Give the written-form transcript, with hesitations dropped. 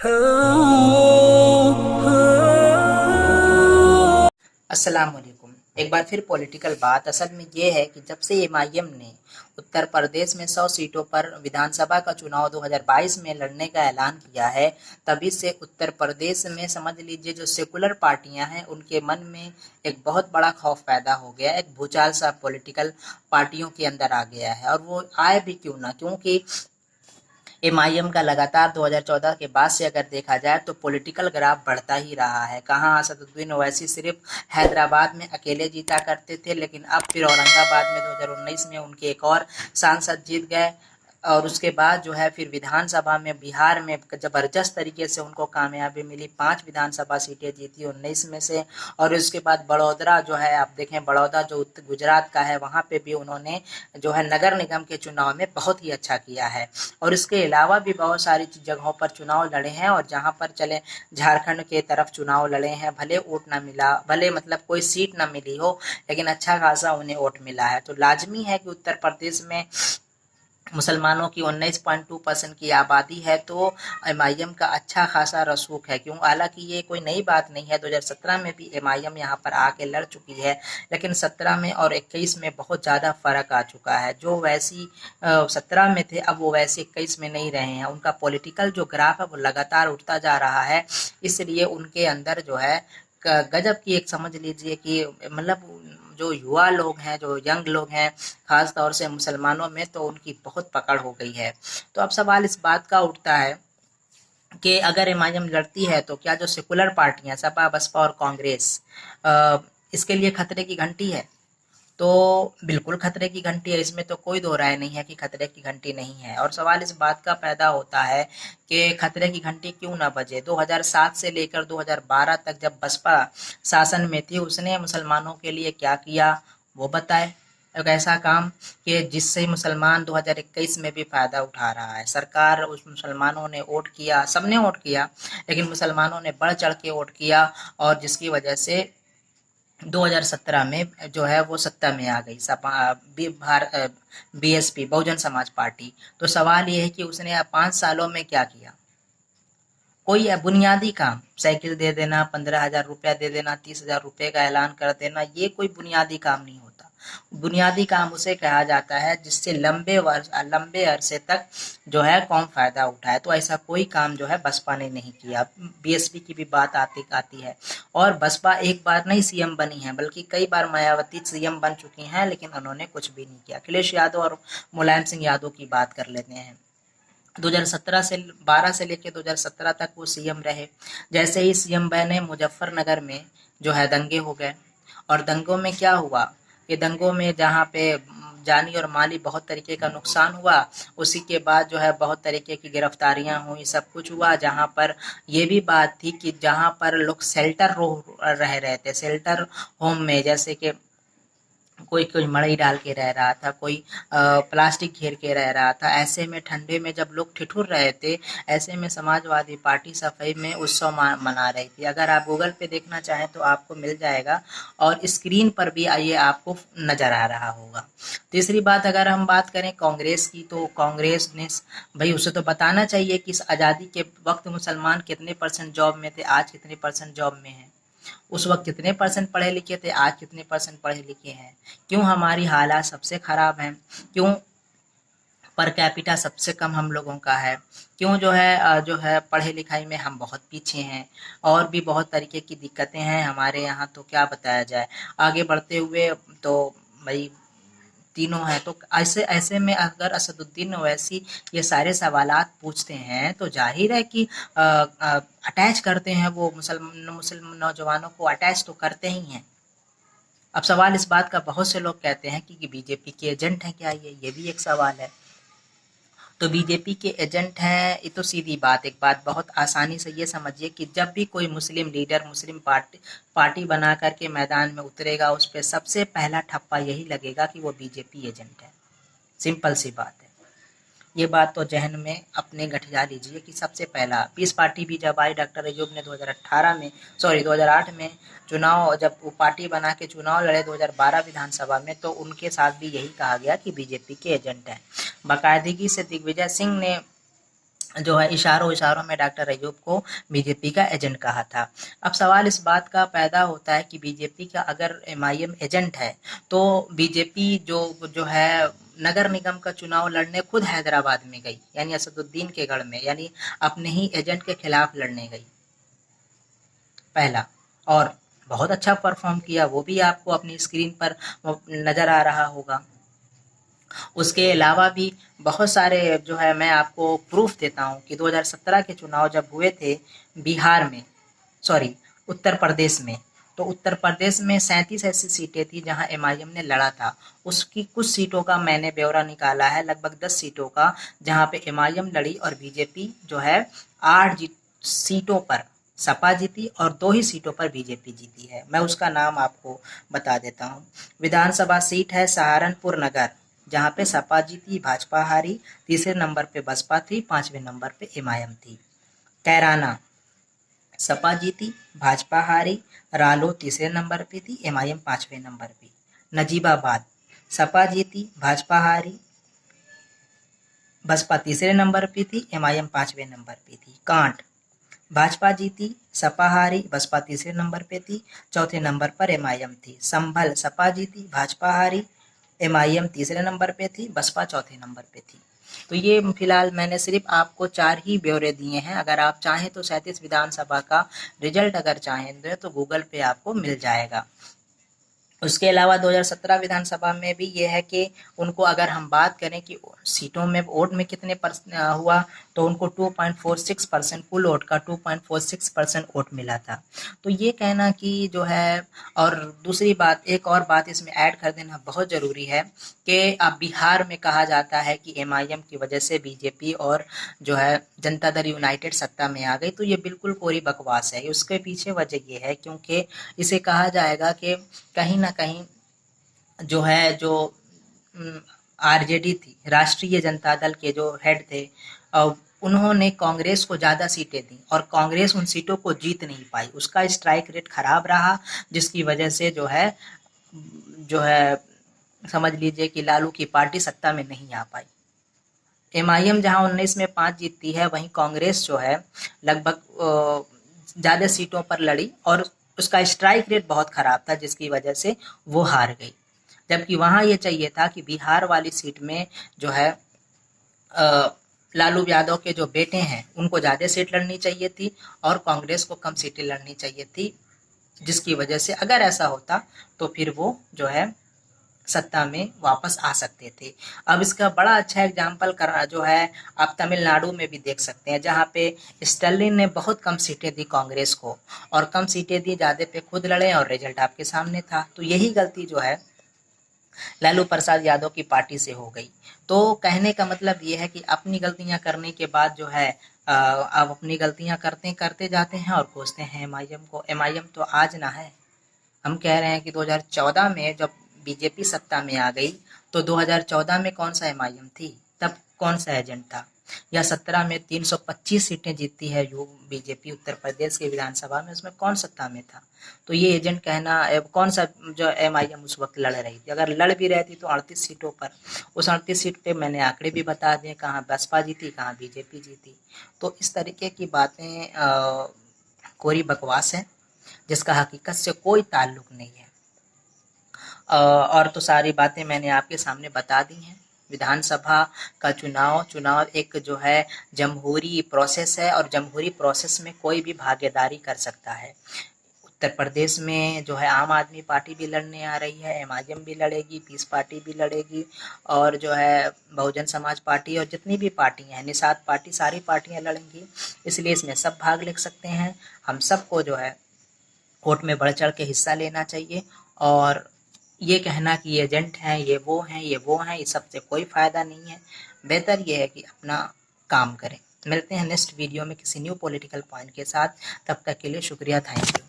अस्सलाम वालेकुम। एक बार फिर पॉलिटिकल बात असल में ये है कि जब से एमआईएम ने उत्तर प्रदेश में 100 सीटों पर विधानसभा का चुनाव 2022 में लड़ने का ऐलान किया है, तभी से उत्तर प्रदेश में समझ लीजिए जो सेकुलर पार्टियां हैं उनके मन में एक बहुत बड़ा खौफ पैदा हो गया है। एक भूचाल सा पॉलिटिकल पार्टियों के अंदर आ गया है और वो आए भी क्यों ना, क्योंकि एमआईएम का लगातार 2014 के बाद से अगर देखा जाए तो पॉलिटिकल ग्राफ बढ़ता ही रहा है। कहाँ असदुद्दीन ओवैसी सिर्फ हैदराबाद में अकेले जीता करते थे, लेकिन अब फिर औरंगाबाद में 2019 में उनके एक और सांसद जीत गए और उसके बाद जो है फिर विधानसभा में बिहार में जबरदस्त तरीके से उनको कामयाबी मिली। 5 विधानसभा सीटें जीती 19 में से। और उसके बाद बड़ौदा जो है, आप देखें बड़ौदा जो गुजरात का है, वहाँ पे भी उन्होंने जो है नगर निगम के चुनाव में बहुत ही अच्छा किया है। और इसके अलावा भी बहुत सारी जगहों पर चुनाव लड़े हैं और जहाँ पर चले झारखंड के तरफ चुनाव लड़े हैं, भले वोट ना मिला, भले मतलब कोई सीट ना मिली हो, लेकिन अच्छा खासा उन्हें वोट मिला है। तो लाजमी है कि उत्तर प्रदेश में मुसलमानों की 19.2% की आबादी है, तो एमआईएम का अच्छा खासा रसूख है। क्यों, हालांकि ये कोई नई बात नहीं है, 2017 में भी एमआईएम यहाँ पर आके लड़ चुकी है, लेकिन 17 में और 21 में बहुत ज़्यादा फर्क आ चुका है। जो वैसी 17 में थे अब वो वैसे 21 में नहीं रहे हैं। उनका पॉलिटिकल जो ग्राफ है वो लगातार उठता जा रहा है, इसलिए उनके अंदर जो है गजब की एक समझ लीजिए कि मतलब जो युवा लोग हैं, जो यंग लोग हैं, खास तौर से मुसलमानों में तो उनकी बहुत पकड़ हो गई है। तो अब सवाल इस बात का उठता है कि अगर एमआईएम लड़ती है तो क्या जो सेकुलर पार्टियां सपा, बसपा और कांग्रेस इसके लिए खतरे की घंटी है? तो बिल्कुल खतरे की घंटी है, इसमें तो कोई दो राय नहीं है कि खतरे की घंटी नहीं है। और सवाल इस बात का पैदा होता है कि खतरे की घंटी क्यों ना बजे। 2007 से लेकर 2012 तक जब बसपा शासन में थी, उसने मुसलमानों के लिए क्या किया वो बताए। एक ऐसा काम कि जिससे मुसलमान 2021 में भी फायदा उठा रहा है। सरकार, उस मुसलमानों ने वोट किया, सबने वोट किया, लेकिन मुसलमानों ने बढ़ चढ़ के वोट किया और जिसकी वजह से 2017 में जो है वो सत्ता में आ गई सपा बीएसपी, बहुजन समाज पार्टी। तो सवाल ये है कि उसने 5 सालों में क्या किया? कोई बुनियादी काम, साइकिल दे देना, 15,000 रुपया दे देना, 30,000 रुपये का ऐलान कर देना, ये कोई बुनियादी काम नहीं होता। बुनियादी काम उसे कहा जाता है जिससे लंबे अरसे तक जो है कौन फायदा उठाए। तो ऐसा कोई काम जो है बसपा ने नहीं किया। बीएसपी की भी बात आती है और बसपा एक बार नहीं सीएम बनी है, बल्कि कई बार मायावती सीएम बन चुकी हैं, लेकिन उन्होंने कुछ भी नहीं किया। अखिलेश यादव और मुलायम सिंह यादव की बात कर लेते हैं। 2017 से 12 से लेकर 2017 तक वो सीएम रहे। जैसे ही सीएम बने, मुजफ्फरनगर में जो है दंगे हो गए। और दंगों में क्या हुआ कि दंगों में जहाँ पे जानी और माली बहुत तरीके का नुकसान हुआ, उसी के बाद जो है बहुत तरीके की गिरफ्तारियां हुई, सब कुछ हुआ। जहाँ पर ये भी बात थी कि जहाँ पर लोग रह रहे थे, शेल्टर होम में, जैसे कि कोई कोई मड़ई डाल के रह रहा था, कोई प्लास्टिक घेर के रह रहा था। ऐसे में ठंडे में जब लोग ठिठुर रहे थे, ऐसे में समाजवादी पार्टी सफाई में उत्सव मना रही थी। अगर आप गूगल पे देखना चाहें तो आपको मिल जाएगा और स्क्रीन पर भी ये आपको नजर आ रहा होगा। तीसरी बात, अगर हम बात करें कांग्रेस की, तो कांग्रेस ने भाई उसे तो बताना चाहिए कि इस आज़ादी के वक्त मुसलमान कितने परसेंट जॉब में थे, आज कितने परसेंट जॉब में हैं। उस वक्त कितने परसेंट पढ़े लिखे थे, आज कितने परसेंट पढ़े लिखे हैं। क्यों हमारी हालात सबसे खराब हैं? क्यों पर कैपिटा सबसे कम हम लोगों का है? क्यों जो है पढ़े लिखाई में हम बहुत पीछे हैं? और भी बहुत तरीके की दिक्कतें हैं हमारे यहाँ, तो क्या बताया जाए। आगे बढ़ते हुए तो भाई तीनों हैं, तो ऐसे ऐसे में अगर असदुद्दीन ओवैसी ये सारे सवालात पूछते हैं तो जाहिर है कि अटैच करते हैं, वो मुसलमान नौजवानों को अटैच तो करते ही हैं। अब सवाल इस बात का, बहुत से लोग कहते हैं कि बीजेपी के एजेंट हैं क्या ये भी एक सवाल है। तो बीजेपी के एजेंट हैं, ये तो सीधी बात, एक बात बहुत आसानी से ये समझिए कि जब भी कोई मुस्लिम लीडर मुस्लिम पार्टी बना करके मैदान में उतरेगा, उस पर सबसे पहला ठप्पा यही लगेगा कि वो बीजेपी एजेंट है। सिंपल सी बात है। ये बात तो जहन में अपने गठिया लीजिए कि सबसे पहला पीस पार्टी भी जब आई, डॉक्टर अयूब ने 2008 में चुनाव, जब वो पार्टी बना के चुनाव लड़े 2012 विधानसभा में, तो उनके साथ भी यही कहा गया कि बीजेपी के एजेंट हैं। बाकायदगी से दिग्विजय सिंह ने जो है इशारों इशारों में डॉक्टर अयूब को बीजेपी का एजेंट कहा था। अब सवाल इस बात का पैदा होता है कि बीजेपी का अगर एमआईएम एजेंट है तो बीजेपी जो है नगर निगम का चुनाव लड़ने खुद हैदराबाद में गई, यानी असदुद्दीन के गढ़ में, यानी अपने ही एजेंट के खिलाफ लड़ने गई पहला, और बहुत अच्छा परफॉर्म किया, वो भी आपको अपनी स्क्रीन पर नजर आ रहा होगा। उसके अलावा भी बहुत सारे जो है मैं आपको प्रूफ देता हूँ कि 2017 के चुनाव जब हुए थे बिहार में, सॉरी उत्तर प्रदेश में, तो उत्तर प्रदेश में 37 ऐसी सीटें थी जहां एमआईएम ने लड़ा था। उसकी कुछ सीटों का मैंने ब्यौरा निकाला है, लगभग 10 सीटों का, जहां पे एमआईएम लड़ी और बीजेपी जो है 8 सीटों पर सपा जीती और 2 ही सीटों पर बीजेपी जीती है। मैं उसका नाम आपको बता देता हूँ। विधानसभा सीट है सहारनपुर नगर, जहाँ पे सपा जीती, भाजपा हारी, तीसरे नंबर पे बसपा थी, 5वें नंबर पे एमआईएम थी। कैराना सपा जीती, भाजपा हारी, रालो तीसरे नंबर पे थी, एमआईएम 5वें नंबर पे। नजीबाबाद सपा जीती, भाजपा हारी, बसपा तीसरे नंबर पे थी, एमआईएम 5वें नंबर पे थी। कांट भाजपा जीती, सपा हारी, बसपा तीसरे नंबर पे थी, चौथे नंबर पर एमआईएम थी। संभल सपा जीती, भाजपा हारी, एमआईएम तीसरे नंबर पे थी, बसपा चौथे नंबर पे थी। तो ये फिलहाल मैंने सिर्फ आपको 4 ही ब्यौरे दिए हैं। अगर आप चाहें तो 37 विधानसभा का रिजल्ट अगर चाहें तो गूगल पे आपको मिल जाएगा। उसके अलावा 2017 विधानसभा में भी ये है कि उनको अगर हम बात करें कि सीटों में वोट में कितने हुआ, तो उनको 2.46%, कुल वोट का 2.46% वोट मिला था। तो ये कहना कि जो है, और दूसरी बात, एक और बात इसमें ऐड कर देना बहुत ज़रूरी है कि अब बिहार में कहा जाता है कि एमआईएम की वजह से बीजेपी और जो है जनता दल यूनाइटेड सत्ता में आ गई, तो ये बिल्कुल कोरी बकवास है। उसके पीछे वजह ये है क्योंकि इसे कहा जाएगा कि कहीं ना कहीं जो आरजेडी थी, राष्ट्रीय जनता दल के जो हेड थे, उन्होंने कांग्रेस को ज़्यादा सीटें दी और कांग्रेस उन सीटों को जीत नहीं पाई। उसका स्ट्राइक रेट खराब रहा, जिसकी वजह से जो है समझ लीजिए कि लालू की पार्टी सत्ता में नहीं आ पाई। एमआईएम जहां 19 में 5 जीतती है, वहीं कांग्रेस जो है लगभग ज़्यादा सीटों पर लड़ी और उसका स्ट्राइक रेट बहुत खराब था, जिसकी वजह से वो हार गई। जबकि वहां ये चाहिए था कि बिहार वाली सीट में जो है लालू यादव के जो बेटे हैं उनको ज़्यादा सीट लड़नी चाहिए थी और कांग्रेस को कम सीटें लड़नी चाहिए थी, जिसकी वजह से अगर ऐसा होता तो फिर वो जो है सत्ता में वापस आ सकते थे। अब इसका बड़ा अच्छा एग्जाम्पल करना जो है आप तमिलनाडु में भी देख सकते हैं, जहाँ पे स्टालिन ने बहुत कम सीटें दी कांग्रेस को और कम सीटें दी, ज़्यादा पे खुद लड़े और रिजल्ट आपके सामने था। तो यही गलती जो है लालू प्रसाद यादव की पार्टी से हो गई। तो कहने का मतलब ये है कि अपनी गलतियां करने के बाद जो है आप अपनी गलतियां करते करते जाते हैं और कोसते हैं एमआईएम को। एमआईएम तो आज ना है, हम कह रहे हैं कि 2014 में जब बीजेपी सत्ता में आ गई तो 2014 में कौन सा एमआईएम थी, तब कौन सा एजेंट था? या 17 में 325 सीटें जीतती है यू बीजेपी उत्तर प्रदेश के विधानसभा में, उसमें कौन सत्ता में था? तो ये एजेंट कहना कौन सा जो एमआईएम उस वक्त लड़ रही थी, अगर लड़ भी रहती तो 38 सीटों पर, उस 38 सीट पे मैंने आंकड़े भी बता दिए, कहाँ बसपा जीती कहाँ बीजेपी जीती। तो इस तरीके की बातें कोरी बकवास है जिसका हकीकत से कोई ताल्लुक नहीं है। और तो सारी बातें मैंने आपके सामने बता दी हैं। विधानसभा का चुनाव एक जो है जमहूरी प्रोसेस है और जमहूरी प्रोसेस में कोई भी भागीदारी कर सकता है। उत्तर प्रदेश में जो है आम आदमी पार्टी भी लड़ने आ रही है, एमआईएम भी लड़ेगी, पीस पार्टी भी लड़ेगी और जो है बहुजन समाज पार्टी और जितनी भी पार्टियां हैं, निषाद पार्टी, सारी पार्टियां लड़ेंगी। इसलिए इसमें सब भाग ले सकते हैं। हम सबको जो है वोट में बढ़ चढ़ के हिस्सा लेना चाहिए और ये कहना कि ये एजेंट हैं, ये वो हैं, ये वो हैं, इस सबसे कोई फ़ायदा नहीं है। बेहतर ये है कि अपना काम करें। मिलते हैं नेक्स्ट वीडियो में किसी न्यू पॉलिटिकल पॉइंट के साथ। तब तक के लिए शुक्रिया, थैंक यू।